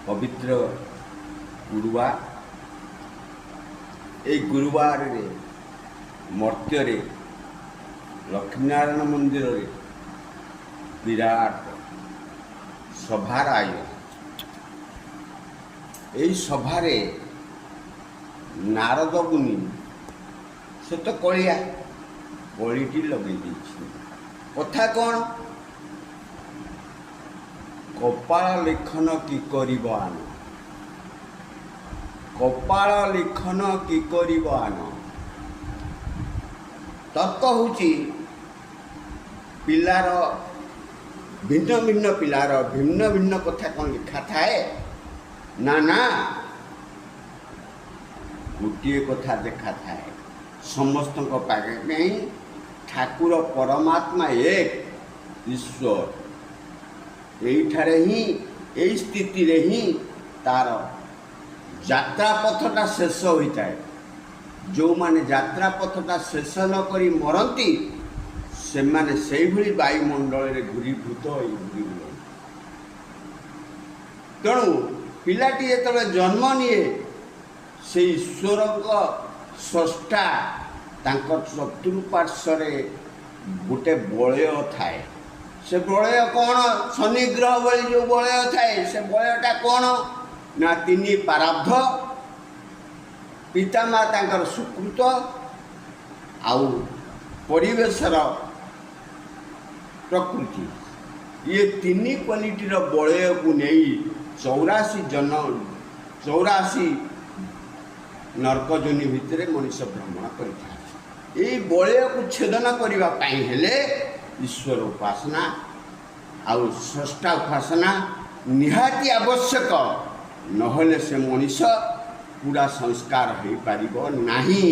पवित्र गुरुवार ये गुरुवार रे मर्त्य रे लक्ष्मीनारायण मंदिर रे विराट सभार आयोजन। यही सभारे नारद मुनि से तो कलिया कलिटी लगे कथा कौन कपाल लेखन की करिब आन कपाल लेखन की करिब आन तर्क होची पिलार भिन्न भिन्न पिलार भिन्न भिन्न कथा कौन लिखा थाए ना ना गोटे कथा देखा थाए समस्त पाखे ठाकुर परमात्मा एक ईश्वर यहीठारे ही यही स्थिति रे ही तार यात्रा पथटा शेष होता है। जो माने यात्रा पथटा शेष न करी मरती से माने सेई भली वायुमंडल रे घूरीभूत घूरी तेणु पिलाटी जेतबे जन्म निए से ईश्वर स्रष्टा तांकर चतुर्पार्श्व गोटे बलय थाए से बलय कौन शनिग्रह बलि जो बलय थाए से बलयटा कौन ना तीन पाराब्ध पितामा तांकर सुकृत आउ परिवेशर प्रकृति ये तीन क्वालिटीर बलय को नहीं 84 नरकजोनि भितर मनुष्य भ्रमण कर बलय को छेदन करने ईश्वर उपासना आउ स्रष्टा उपासना निहाती आवश्यक नहले से मनुष्य पूरा संस्कार हो पारिबो नाही।